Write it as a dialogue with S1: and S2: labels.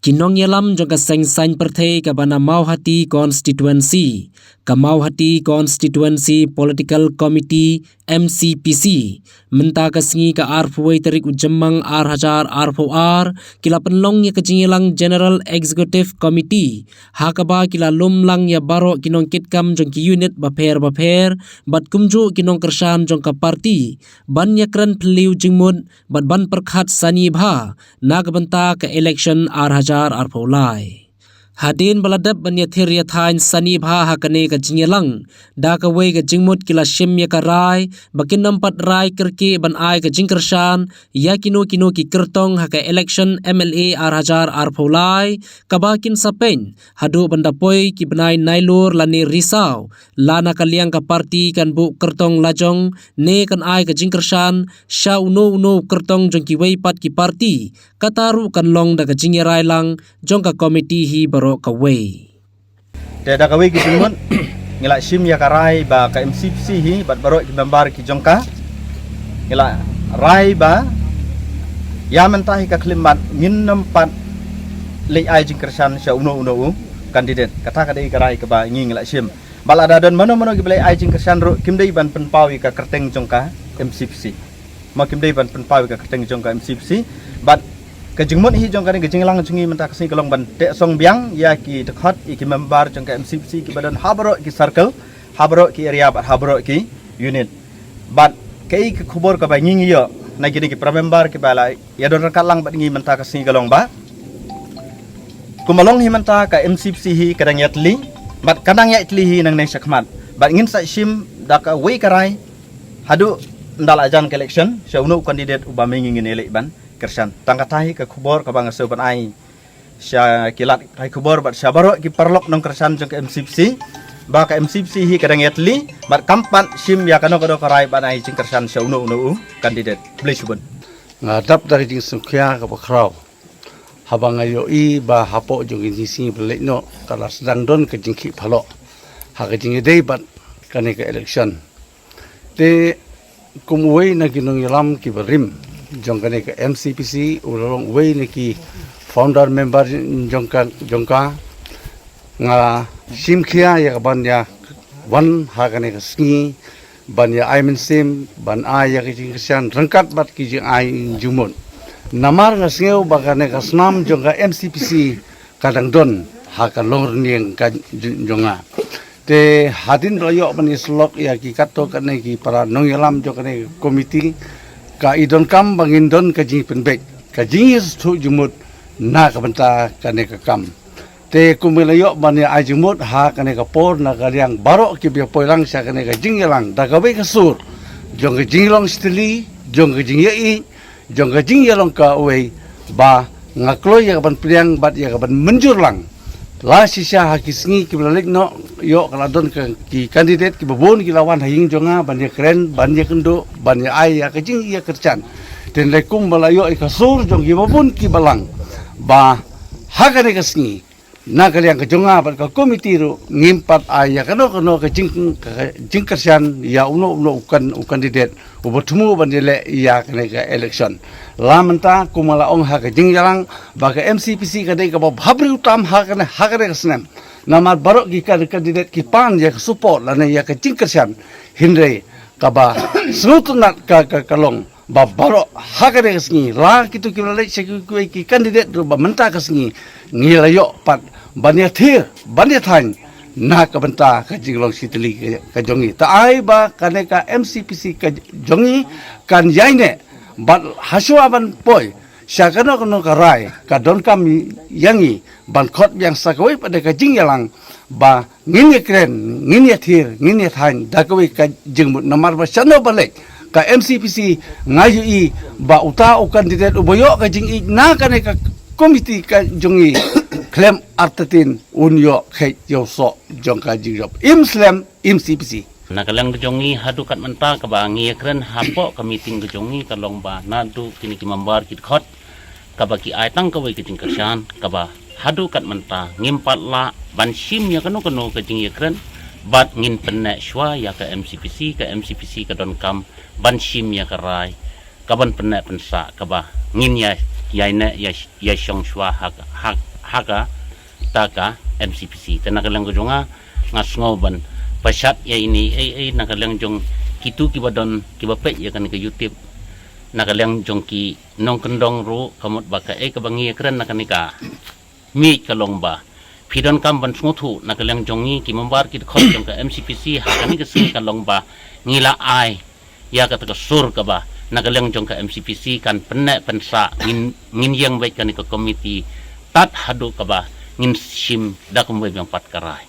S1: Kinong yalam jong ka seng perthei ka bana Mauhati constituency political committee MCPC menta ka singi ka arfuai tarik ujemmang R1000 R4R kila penlong ya kejingilang General Executive Committee hakaba kila lumlang ya baro kinong kitkam jong ki unit baper bat kumju kinong kersan jong ka parti ban ya kran peliu jingmud bat ban perkhat sani bha nagbanta ka election R1000 R4 Hadin baladap banya thir ya thain sani bha hakane ka jingelang da ka wei ka jingmut kila shim ya ka rai bakin nampat rai kerki ban ai ka jingkersan ya kino ki kertong haka election MLA R1000 R4 ka bakin sapen hadu banda poi ki benai nailur lani risau lana kaliang ka parti kan bu kertong lajong ne kan ai ka jingkersan sha uno kertong jong ki wei pat ki parti kataru kan long da ka jingerai lang jong ka komiti hi kawai.
S2: Tiada kawai ki jingmun ngila shim ya karai ba ka MCPC hi bat baro ki membar ki jongka ngila rai ba ya mentahi ka klimbat ngin nampat le ai jingkersan sha uno kandidat kata kadai karai ka ba ngila shim balada don mano ki bele ai jingkersan ro kimdei ban penpawi ka kerteng jongka MCPC ma kimdei ban penpawi ka kerteng jongka MCPC bat kejengmut hi jong kane kejenglang jungi mentak sing kelong ban tek song biang ya ki dekat ki member jong ka MCPC ki badan habro ki circle habro ki area bat habro ki unit bat kei ki khobor ka ba ngi yo na gini ki member ki bala ya don kalang bat ngi mentak sing kelong ba kumalong hi mentak ka MCPC hi kadang yatli bat kadang yatli hi nang nang sakmat bat ngin sa sim da ka wei karai hadu ndal ajan election syauno kandidat ubame ngi elek ban kersan tangkatahi ke kubor ke bangsa sopan ai sya kilat kai kubor bat syabaro ki perlok nong kersan jong ke MCPC ba ka MCPC hi kadang yatli bat kampan sim ya kano karai ban ai jing kersan sya uno kandidat blesubun
S3: ngadap dari jing sukya ka bakrau habang ayo I ba hapo jong ini sing belek no kala sedang don ke jingki phalo ha ke jing dei bat kane ke election te kumwei na kinong yalam ki berim jongkane ke MCPC ulong wei neki founder member jongka nga simkhia ya ban ya wan hakane ke sngi ban ya aimen sim ban ai ya ke jingsian rengkat bat ki jing ai jumun namar nga sneu bakane ke snam jongka MCPC kadang don hakalong nieng ka jonga te hadin royo ban islok ya ki kato kane ki para nongyalam jongkane komiti ka idon kam bangin don ka jing penbek ka jing tu jumut na ka banta kane ka kam te kumelayo bani ai jumut ha kane ka por na ka yang baro ki be poilang sa kane ka jing yalang da ka be ka sur jong ka jing long stili jong ka jing yai jong ka jing yalong ka wei ba ngaklo ya ban priang bat ya ban menjur lang la sisa hakisngi ki balik no yo kala don ki kandidat ki babon ki lawan haying jonga banyak keren banyak kendo banyak ai ya kejing ia kercan den lekum balayo ikasur jong ki babon ki balang ba hakane kasngi na kaliang kejonga bat ka komiti ru ngimpat ai ya kano ke jing kercan ya uno ukan kandidat ubotmu bandele ya kane ka election lamenta kumala ong ha ka jing yalang ba ka MCPC ka dei ka habri utam ha kane kasnem namar barok ki kandidat ki pan ya support lana ya ka jing kercan hindre ka ba snutnat ka kalong ba barok ha ka kasngi la kitu ki lele ki kandidat ru ba menta kasngi ngilayo pat banyak thir banyak than na ka benta ka jinglong sitli ka jongi ta ai ba kane ka MCPC ka jongi kan yaine bat hasua ban poi syakano kono ka rai ka don kam yangi ban khot yang sakoi pada ka jingyalang ba ngin kren ngin thir ngin than da ka ka jingmut namar ba sano balek ka MCPC ngayu I ba uta o kandidat uboyo ka jingi na kane ka komiti ka jongi klem artatin unyo khe yoso jongka jingjop imslem MCPC
S4: nakalang kejongi hadukat menta ka ba ngi kren hapo ka meeting kejongi kalong ba nadu kini ki membar kit khot ka ba ki aitang ka wei ke jingkersan ka ba hadukat menta ngimpat la ban sim ya kanu ka jing kren bat ngin penne shwa ya ka MCPC ka don kam ban sim ya ka rai ka ban penne pensa ka ba ngin ya yaine ya shong shwa hak haka taka MCPC tanakalang kujonga ngasngoban pasat ya ini nakalang jong kitu kibadon kibape ya kan ke YouTube nakalang jong ki nong kendong ru kamot baka kabangi kren nakanika mi kalong ba pidon kam ban smutu nakalang jongi ki mambar ki khot jong ka MCPC hakani ke sing kalong ba ngila ai ya kata sur ka ba nakalang jong ka MCPC kan penne pensa ngin yang baik kan ke komiti tat hadu ka ba ngin sim dakum we yang pat karai